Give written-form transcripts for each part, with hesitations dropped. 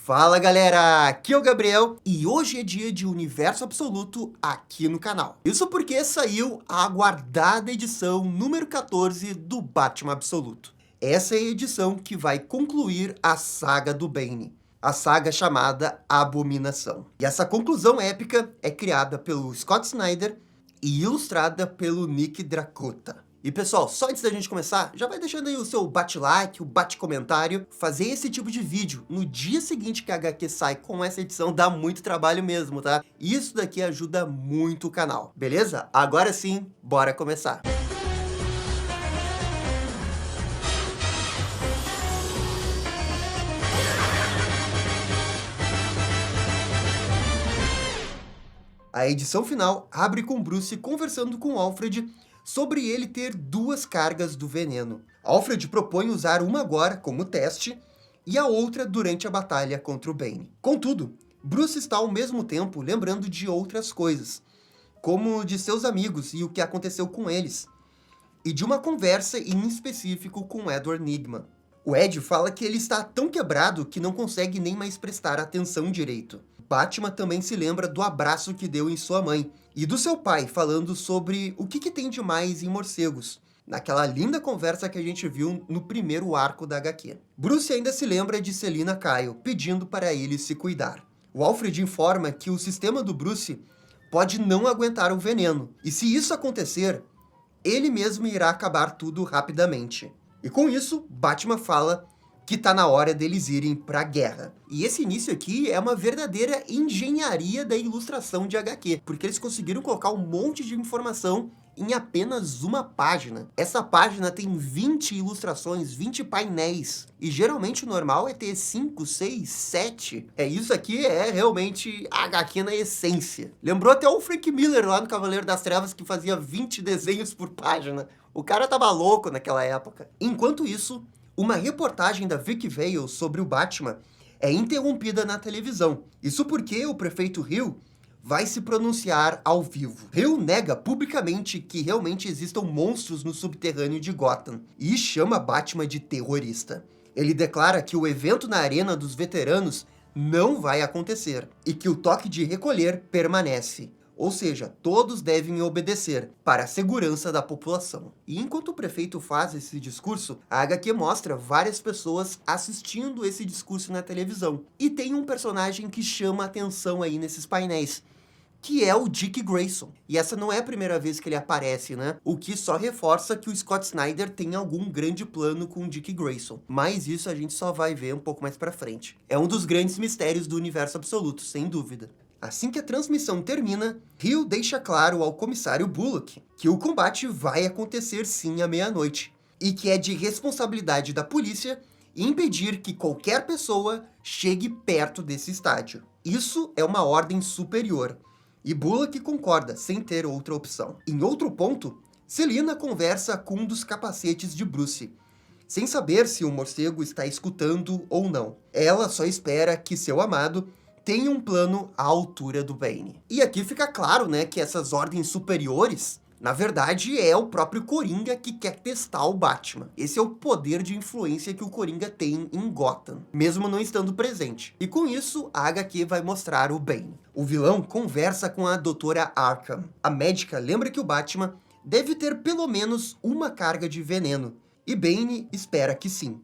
Fala galera, aqui é o Gabriel e hoje é dia de Universo Absoluto aqui no canal. Isso porque saiu a aguardada edição número 14 do Batman Absoluto. Essa é a edição que vai concluir a saga do Bane, a saga chamada Abominação. E essa conclusão épica é criada pelo Scott Snyder e ilustrada pelo Nick Dracota. E pessoal, só antes da gente começar, já vai deixando aí o seu bate-like, o bate-comentário. Fazer esse tipo de vídeo no dia seguinte que a HQ sai com essa edição dá muito trabalho mesmo, tá? Isso daqui ajuda muito o canal, beleza? Agora sim, bora começar! A edição final abre com Bruce conversando com Alfred sobre ele ter duas cargas do veneno. Alfred propõe usar uma agora como teste e a outra durante a batalha contra o Bane. Contudo, Bruce está ao mesmo tempo lembrando de outras coisas, como de seus amigos e o que aconteceu com eles, e de uma conversa em específico com Edward Nygma. O Ed fala que ele está tão quebrado que não consegue nem mais prestar atenção direito. Batman também se lembra do abraço que deu em sua mãe, e do seu pai falando sobre o que tem de mais em morcegos, naquela linda conversa que a gente viu no primeiro arco da HQ. Bruce ainda se lembra de Selina Kyle, pedindo para ele se cuidar. O Alfred informa que o sistema do Bruce pode não aguentar o veneno, e se isso acontecer, ele mesmo irá acabar tudo rapidamente. E com isso, Batman fala que tá na hora deles irem pra guerra. E esse início aqui é uma verdadeira engenharia da ilustração de HQ, porque eles conseguiram colocar um monte de informação em apenas uma página. Essa página tem 20 ilustrações, 20 painéis, e geralmente o normal é ter 5, 6, 7. Isso aqui é realmente HQ na essência. Lembrou até o Frank Miller lá no Cavaleiro das Trevas, que fazia 20 desenhos por página. O cara tava louco naquela época. Enquanto isso, uma reportagem da Vicky Vale sobre o Batman é interrompida na televisão. Isso porque o prefeito Hill vai se pronunciar ao vivo. Hill nega publicamente que realmente existam monstros no subterrâneo de Gotham e chama Batman de terrorista. Ele declara que o evento na Arena dos Veteranos não vai acontecer e que o toque de recolher permanece. Ou seja, todos devem obedecer para a segurança da população. E enquanto o prefeito faz esse discurso, a HQ mostra várias pessoas assistindo esse discurso na televisão. E tem um personagem que chama a atenção aí nesses painéis, que é o Dick Grayson. E essa não é a primeira vez que ele aparece, né? O que só reforça que o Scott Snyder tem algum grande plano com o Dick Grayson. Mas isso a gente só vai ver um pouco mais pra frente. É um dos grandes mistérios do Universo Absoluto, sem dúvida. Assim que a transmissão termina, Hill deixa claro ao comissário Bullock que o combate vai acontecer sim à meia-noite, e que é de responsabilidade da polícia impedir que qualquer pessoa chegue perto desse estádio. Isso é uma ordem superior, e Bullock concorda, sem ter outra opção. Em outro ponto, Selina conversa com um dos capacetes de Bruce, sem saber se o morcego está escutando ou não. Ela só espera que seu amado tem um plano à altura do Bane. E aqui fica claro, né, que essas ordens superiores, na verdade, é o próprio Coringa que quer testar o Batman. Esse é o poder de influência que o Coringa tem em Gotham, mesmo não estando presente. E com isso, a HQ vai mostrar o Bane. O vilão conversa com a Doutora Arkham. A médica lembra que o Batman deve ter pelo menos uma carga de veneno, e Bane espera que sim,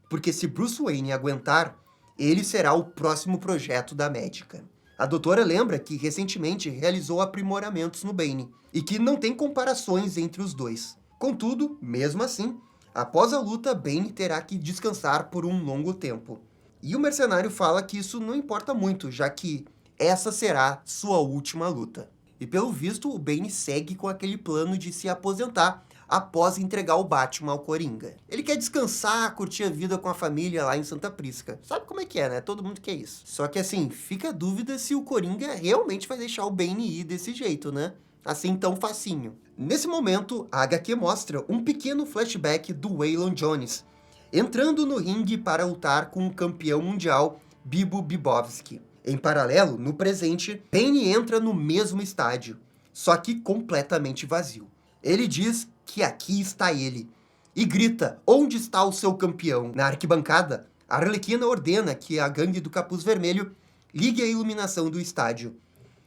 porque se Bruce Wayne aguentar, ele será o próximo projeto da médica. A doutora lembra que recentemente realizou aprimoramentos no Bane, e que não tem comparações entre os dois. Contudo, mesmo assim, após a luta, Bane terá que descansar por um longo tempo. E o mercenário fala que isso não importa muito, já que essa será sua última luta. E pelo visto, o Bane segue com aquele plano de se aposentar após entregar o Batman ao Coringa. Ele quer descansar, curtir a vida com a família lá em Santa Prisca. Sabe como é que é, né? Todo mundo quer isso. Só que assim, fica a dúvida se o Coringa realmente vai deixar o Bane ir desse jeito, né? Assim tão facinho. Nesse momento, a HQ mostra um pequeno flashback do Waylon Jones, entrando no ringue para lutar com o campeão mundial Bibo Bibowski. Em paralelo, no presente, Bane entra no mesmo estádio, só que completamente vazio. Ele diz que aqui está ele, e grita: onde está o seu campeão? Na arquibancada, A Arlequina ordena que a gangue do Capuz Vermelho ligue a iluminação do estádio.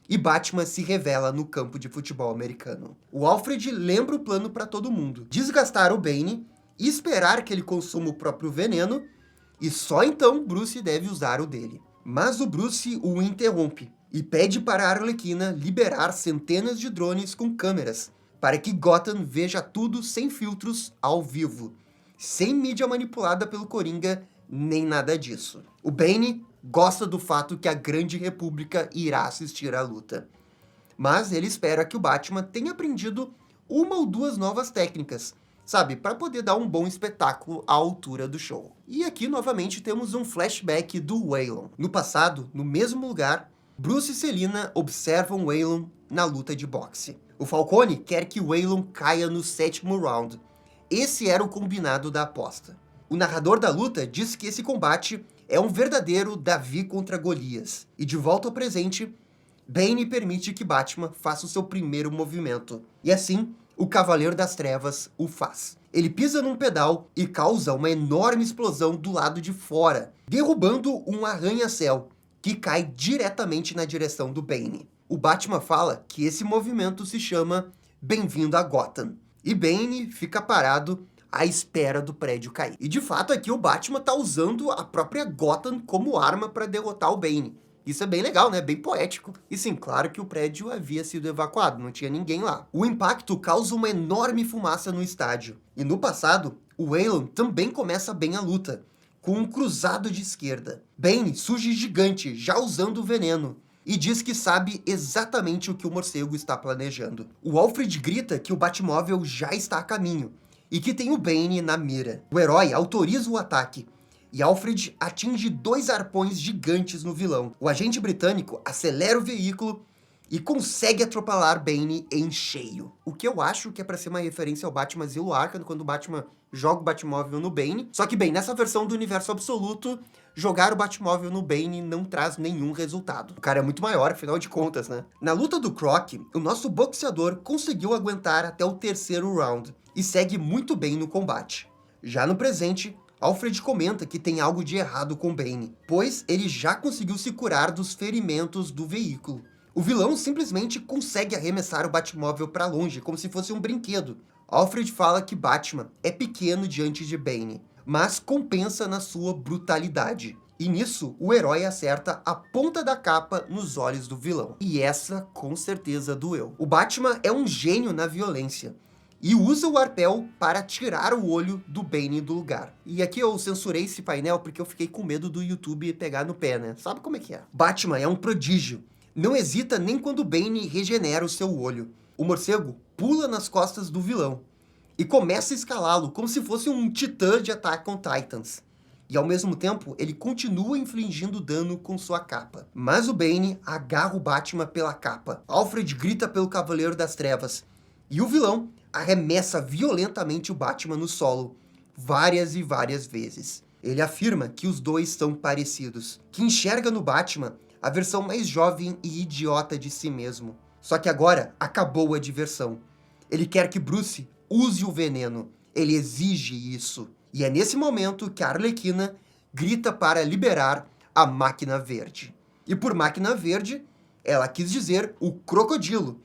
E Batman se revela no campo de futebol americano. O Alfred lembra o plano para todo mundo: desgastar o Bane, esperar que ele consuma o próprio veneno, e só então Bruce deve usar o dele. Mas o Bruce o interrompe e pede para a Arlequina liberar centenas de drones com câmeras, para que Gotham veja tudo sem filtros, ao vivo, sem mídia manipulada pelo Coringa, nem nada disso. O Bane gosta do fato que a Grande República irá assistir à luta, mas ele espera que o Batman tenha aprendido uma ou duas novas técnicas, sabe, para poder dar um bom espetáculo à altura do show. E aqui novamente temos um flashback do Waylon. No passado, no mesmo lugar, Bruce e Selina observam Waylon na luta de boxe. O Falcone quer que Waylon caia no 7º round. Esse era o combinado da aposta. O narrador da luta diz que esse combate é um verdadeiro Davi contra Golias. E de volta ao presente, Bane permite que Batman faça o seu primeiro movimento. E assim, o Cavaleiro das Trevas o faz. Ele pisa num pedal e causa uma enorme explosão do lado de fora, derrubando um arranha-céu, que cai diretamente na direção do Bane. O Batman fala que esse movimento se chama Bem-vindo a Gotham. E Bane fica parado à espera do prédio cair. E de fato aqui o Batman tá usando a própria Gotham como arma para derrotar o Bane. Isso é bem legal, né? Bem poético. E sim, claro que o prédio havia sido evacuado, não tinha ninguém lá. O impacto causa uma enorme fumaça no estádio. E no passado, o Waylon também começa bem a luta, com um cruzado de esquerda. Bane surge gigante, já usando o veneno, e diz que sabe exatamente o que o morcego está planejando. O Alfred grita que o Batmóvel já está a caminho, e que tem o Bane na mira. O herói autoriza o ataque, e Alfred atinge 2 arpões gigantes no vilão. O agente britânico acelera o veículo e consegue atropelar Bane em cheio. O que eu acho que é para ser uma referência ao Batman Zilo Arkham, quando o Batman joga o Batmóvel no Bane. Só que, bem, nessa versão do universo absoluto, jogar o Batmóvel no Bane não traz nenhum resultado. O cara é muito maior, afinal de contas, né? Na luta do Croc, o nosso boxeador conseguiu aguentar até o 3º round e segue muito bem no combate. Já no presente, Alfred comenta que tem algo de errado com Bane, pois ele já conseguiu se curar dos ferimentos do veículo. O vilão simplesmente consegue arremessar o Batmóvel para longe, como se fosse um brinquedo. Alfred fala que Batman é pequeno diante de Bane, mas compensa na sua brutalidade. E nisso, o herói acerta a ponta da capa nos olhos do vilão. E essa, com certeza, doeu. O Batman é um gênio na violência e usa o arpel para tirar o olho do Bane do lugar. E aqui eu censurei esse painel porque eu fiquei com medo do YouTube pegar no pé, né? Sabe como é que é? Batman é um prodígio. Não hesita nem quando Bane regenera o seu olho. O morcego pula nas costas do vilão e começa a escalá-lo como se fosse um titã de Attack on Titans. E ao mesmo tempo, ele continua infligindo dano com sua capa. Mas o Bane agarra o Batman pela capa. Alfred grita pelo Cavaleiro das Trevas. E o vilão arremessa violentamente o Batman no solo, várias e várias vezes. Ele afirma que os dois são parecidos, que enxerga no Batman a versão mais jovem e idiota de si mesmo. Só que agora acabou a diversão. Ele quer que Bruce use o veneno. Ele exige isso. E é nesse momento que a Arlequina grita para liberar a Máquina Verde. E por Máquina Verde, ela quis dizer o Crocodilo,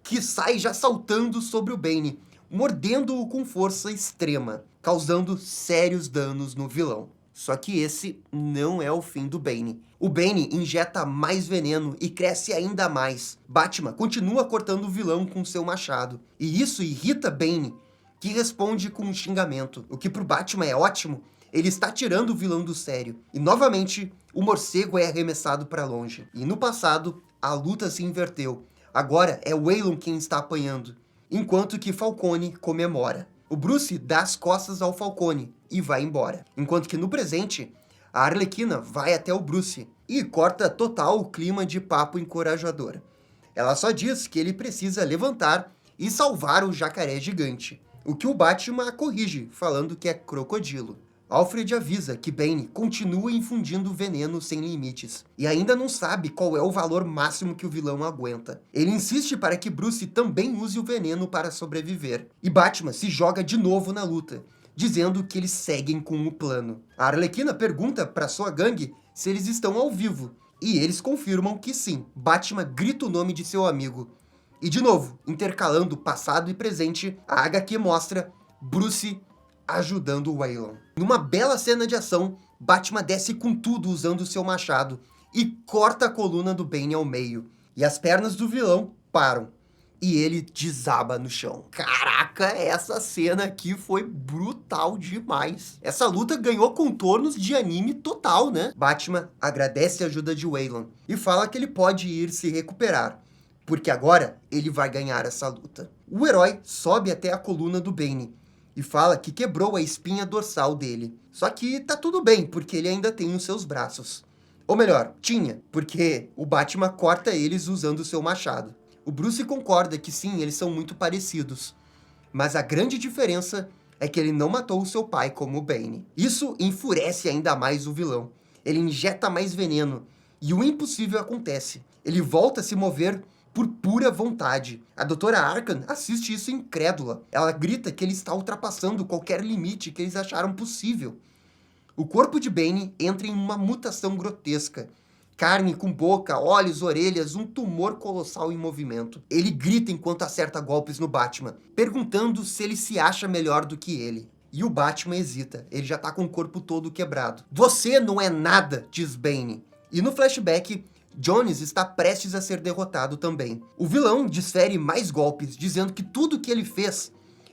que sai já saltando sobre o Bane, mordendo-o com força extrema, causando sérios danos no vilão. Só que esse não é o fim do Bane. O Bane injeta mais veneno e cresce ainda mais. Batman continua cortando o vilão com seu machado. E isso irrita Bane, que responde com um xingamento. O que pro Batman é ótimo, ele está tirando o vilão do sério. E novamente, o morcego é arremessado para longe. E no passado, a luta se inverteu. Agora é Waylon quem está apanhando, enquanto que Falcone comemora. O Bruce dá as costas ao Falcone e vai embora. Enquanto que no presente, a Arlequina vai até o Bruce e corta total o clima de papo encorajador. Ela só diz que ele precisa levantar e salvar o jacaré gigante, o que o Batman corrige, falando que é crocodilo. Alfred avisa que Bane continua infundindo veneno sem limites, e ainda não sabe qual é o valor máximo que o vilão aguenta. Ele insiste para que Bruce também use o veneno para sobreviver, e Batman se joga de novo na luta, dizendo que eles seguem com o plano. A Arlequina pergunta para sua gangue se eles estão ao vivo, e eles confirmam que sim. Batman grita o nome de seu amigo. E de novo, intercalando passado e presente, a HQ mostra Bruce ajudando o Waylon. Numa bela cena de ação, Batman desce com tudo usando seu machado e corta a coluna do Bane ao meio. E as pernas do vilão param. E ele desaba no chão. Caraca, essa cena aqui foi brutal demais. Essa luta ganhou contornos de anime total, né? Batman agradece a ajuda de Waylon e fala que ele pode ir se recuperar, porque agora ele vai ganhar essa luta. O herói sobe até a coluna do Bane e fala que quebrou a espinha dorsal dele. Só que tá tudo bem, porque ele ainda tem os seus braços. Ou melhor, tinha, porque o Batman corta eles usando seu machado. O Bruce concorda que sim, eles são muito parecidos. Mas a grande diferença é que ele não matou o seu pai como o Bane. Isso enfurece ainda mais o vilão. Ele injeta mais veneno e o impossível acontece. Ele volta a se mover por pura vontade. A Doutora Arkham assiste isso incrédula. Ela grita que ele está ultrapassando qualquer limite que eles acharam possível. O corpo de Bane entra em uma mutação grotesca. Carne com boca, olhos, orelhas, um tumor colossal em movimento. Ele grita enquanto acerta golpes no Batman, perguntando se ele se acha melhor do que ele. E o Batman hesita, ele já tá com o corpo todo quebrado. "Você não é nada", diz Bane. E no flashback, Jones está prestes a ser derrotado também. O vilão desfere mais golpes, dizendo que tudo que ele fez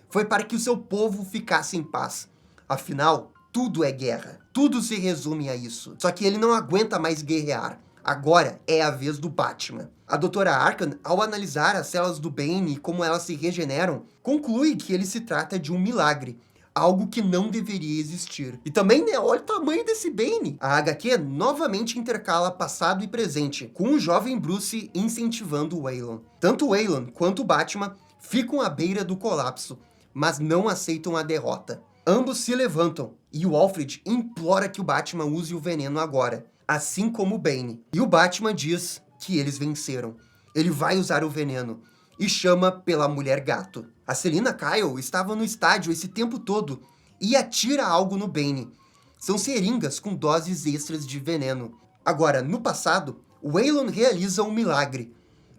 foi para que o seu povo ficasse em paz. Afinal, tudo é guerra. Tudo se resume a isso. Só que ele não aguenta mais guerrear. Agora é a vez do Batman. A Doutora Arkham, ao analisar as células do Bane e como elas se regeneram, conclui que ele se trata de um milagre. Algo que não deveria existir. E também, né, olha o tamanho desse Bane. A HQ novamente intercala passado e presente, com o jovem Bruce incentivando o Waylon. Tanto o Waylon quanto o Batman ficam à beira do colapso, mas não aceitam a derrota. Ambos se levantam, e o Alfred implora que o Batman use o veneno agora, assim como o Bane. E o Batman diz que eles venceram. Ele vai usar o veneno, e chama pela Mulher Gato. A Selina Kyle estava no estádio esse tempo todo, e atira algo no Bane. São seringas com doses extras de veneno. Agora, no passado, Waylon realiza um milagre,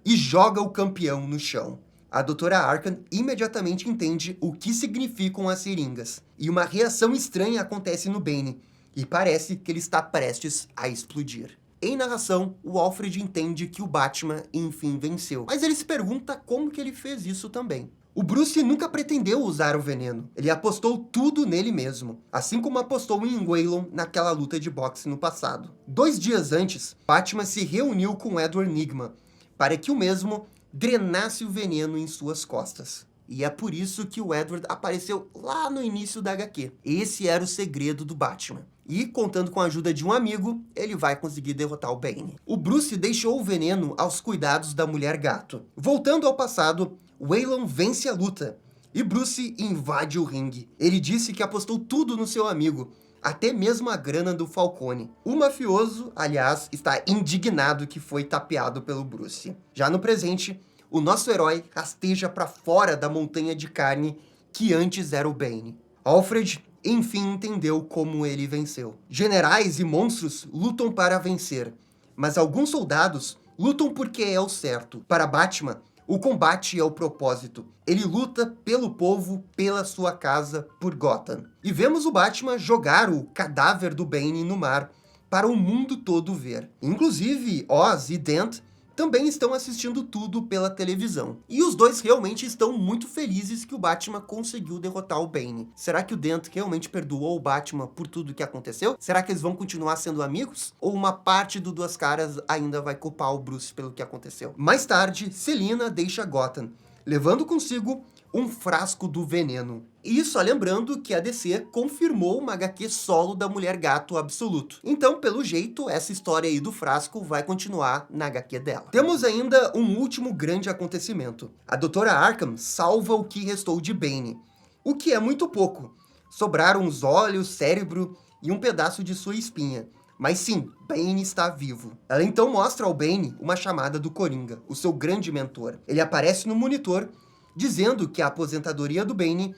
e joga o campeão no chão. A Doutora Arkham imediatamente entende o que significam as seringas. E uma reação estranha acontece no Bane, e parece que ele está prestes a explodir. Em narração, o Alfred entende que o Batman, enfim, venceu. Mas ele se pergunta como que ele fez isso também. O Bruce nunca pretendeu usar o veneno. Ele apostou tudo nele mesmo, assim como apostou em Waylon naquela luta de boxe no passado. 2 dias antes, Batman se reuniu com Edward Nygma para que o mesmo drenasse o veneno em suas costas. E é por isso que o Edward apareceu lá no início da HQ. Esse era o segredo do Batman. E, contando com a ajuda de um amigo, ele vai conseguir derrotar o Bane. O Bruce deixou o veneno aos cuidados da Mulher Gato. Voltando ao passado, Waylon vence a luta, e Bruce invade o ringue. Ele disse que apostou tudo no seu amigo, até mesmo a grana do Falcone. O mafioso, aliás, está indignado que foi tapeado pelo Bruce. Já no presente, o nosso herói rasteja para fora da montanha de carne que antes era o Bane. Alfred, enfim, entendeu como ele venceu. Generais e monstros lutam para vencer, mas alguns soldados lutam porque é o certo. Para Batman, o combate é o propósito. Ele luta pelo povo, pela sua casa, por Gotham. E vemos o Batman jogar o cadáver do Bane no mar para o mundo todo ver. Inclusive, Oz e Dent também estão assistindo tudo pela televisão. E os dois realmente estão muito felizes que o Batman conseguiu derrotar o Bane. Será que o Dent realmente perdoou o Batman por tudo que aconteceu? Será que eles vão continuar sendo amigos? Ou uma parte do Duas Caras ainda vai culpar o Bruce pelo que aconteceu? Mais tarde, Selina deixa Gotham, levando consigo um frasco do veneno. E só lembrando que a DC confirmou uma HQ solo da Mulher Gato Absoluto. Então, pelo jeito, essa história aí do frasco vai continuar na HQ dela. Temos ainda um último grande acontecimento. A Doutora Arkham salva o que restou de Bane, o que é muito pouco. Sobraram os olhos, cérebro e um pedaço de sua espinha. Mas sim, Bane está vivo. Ela então mostra ao Bane uma chamada do Coringa, o seu grande mentor. Ele aparece no monitor, dizendo que a aposentadoria do Bane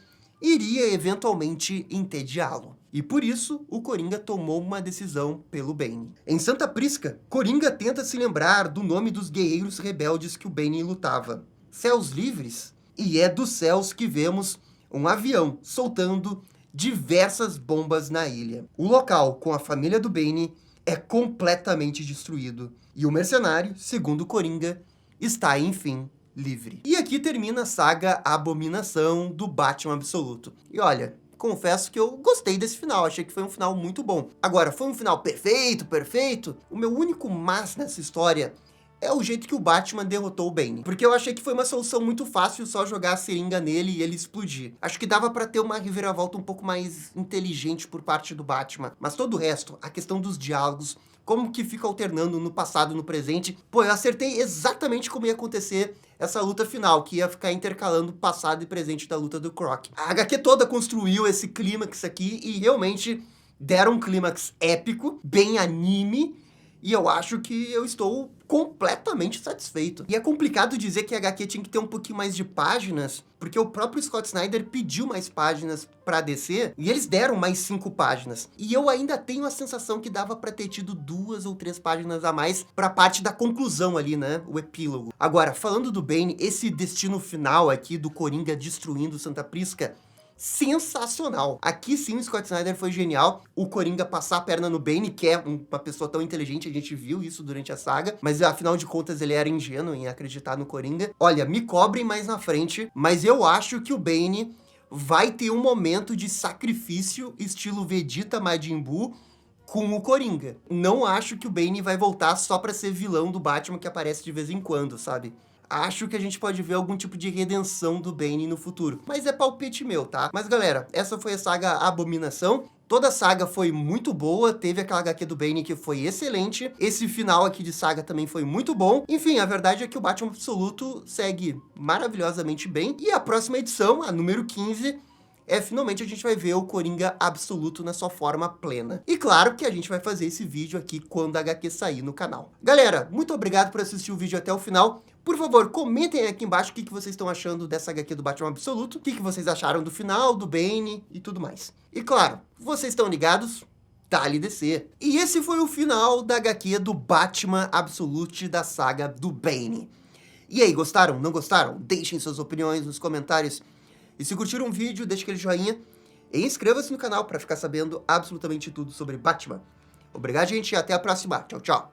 iria eventualmente entediá-lo. E por isso, o Coringa tomou uma decisão pelo Bane. Em Santa Prisca, Coringa tenta se lembrar do nome dos guerreiros rebeldes que o Bane lutava. Céus Livres? E é dos céus que vemos um avião soltando diversas bombas na ilha. O local, com a família do Bane, é completamente destruído. E o mercenário, segundo o Coringa, está, enfim, livre. E aqui termina a saga Abominação do Batman Absoluto. E olha, confesso que eu gostei desse final, achei que foi um final muito bom. Agora, foi um final perfeito? O meu único mas nessa história é o jeito que o Batman derrotou o Bane. Porque eu achei que foi uma solução muito fácil só jogar a seringa nele e ele explodir. Acho que dava pra ter uma reviravolta um pouco mais inteligente por parte do Batman. Mas todo o resto, a questão dos diálogos, como que fica alternando no passado e no presente, pô, eu acertei exatamente como ia acontecer essa luta final, que ia ficar intercalando passado e presente da luta do Croc. A HQ toda construiu esse clímax aqui e realmente deram um clímax épico, bem anime, e eu acho que eu estou completamente satisfeito. E é complicado dizer que a HQ tinha que ter um pouquinho mais de páginas, porque o próprio Scott Snyder pediu mais páginas pra DC, e eles deram mais 5 páginas. E eu ainda tenho a sensação que dava pra ter tido 2 ou 3 páginas a mais pra parte da conclusão ali, né? O epílogo. Agora, falando do Bane, esse destino final aqui do Coringa destruindo Santa Prisca, sensacional. Aqui sim o Scott Snyder foi genial. O Coringa passar a perna no Bane, que é uma pessoa tão inteligente, a gente viu isso durante a saga, mas afinal de contas ele era ingênuo em acreditar no Coringa. Olha, me cobrem mais na frente, mas eu acho que o Bane vai ter um momento de sacrifício estilo Vegeta Majin Buu com o Coringa. Não acho que o Bane vai voltar só pra ser vilão do Batman que aparece de vez em quando, sabe? Acho que a gente pode ver algum tipo de redenção do Bane no futuro. Mas é palpite meu, tá? Mas galera, essa foi a saga Abominação. Toda a saga foi muito boa, teve aquela HQ do Bane que foi excelente. Esse final aqui de saga também foi muito bom. Enfim, a verdade é que o Batman Absoluto segue maravilhosamente bem. E a próxima edição, a número 15... finalmente a gente vai ver o Coringa Absoluto na sua forma plena. E claro que a gente vai fazer esse vídeo aqui quando a HQ sair no canal. Galera, muito obrigado por assistir o vídeo até o final. Por favor, comentem aqui embaixo o que vocês estão achando dessa HQ do Batman Absoluto, o que vocês acharam do final, do Bane e tudo mais. E claro, vocês estão ligados? Dá-lhe DC. E esse foi o final da HQ do Batman Absolute da saga do Bane. E aí, gostaram? Não gostaram? Deixem suas opiniões nos comentários. E se curtiram o vídeo, deixe aquele joinha e inscreva-se no canal para ficar sabendo absolutamente tudo sobre Batman. Obrigado, gente, e até a próxima. Tchau, tchau.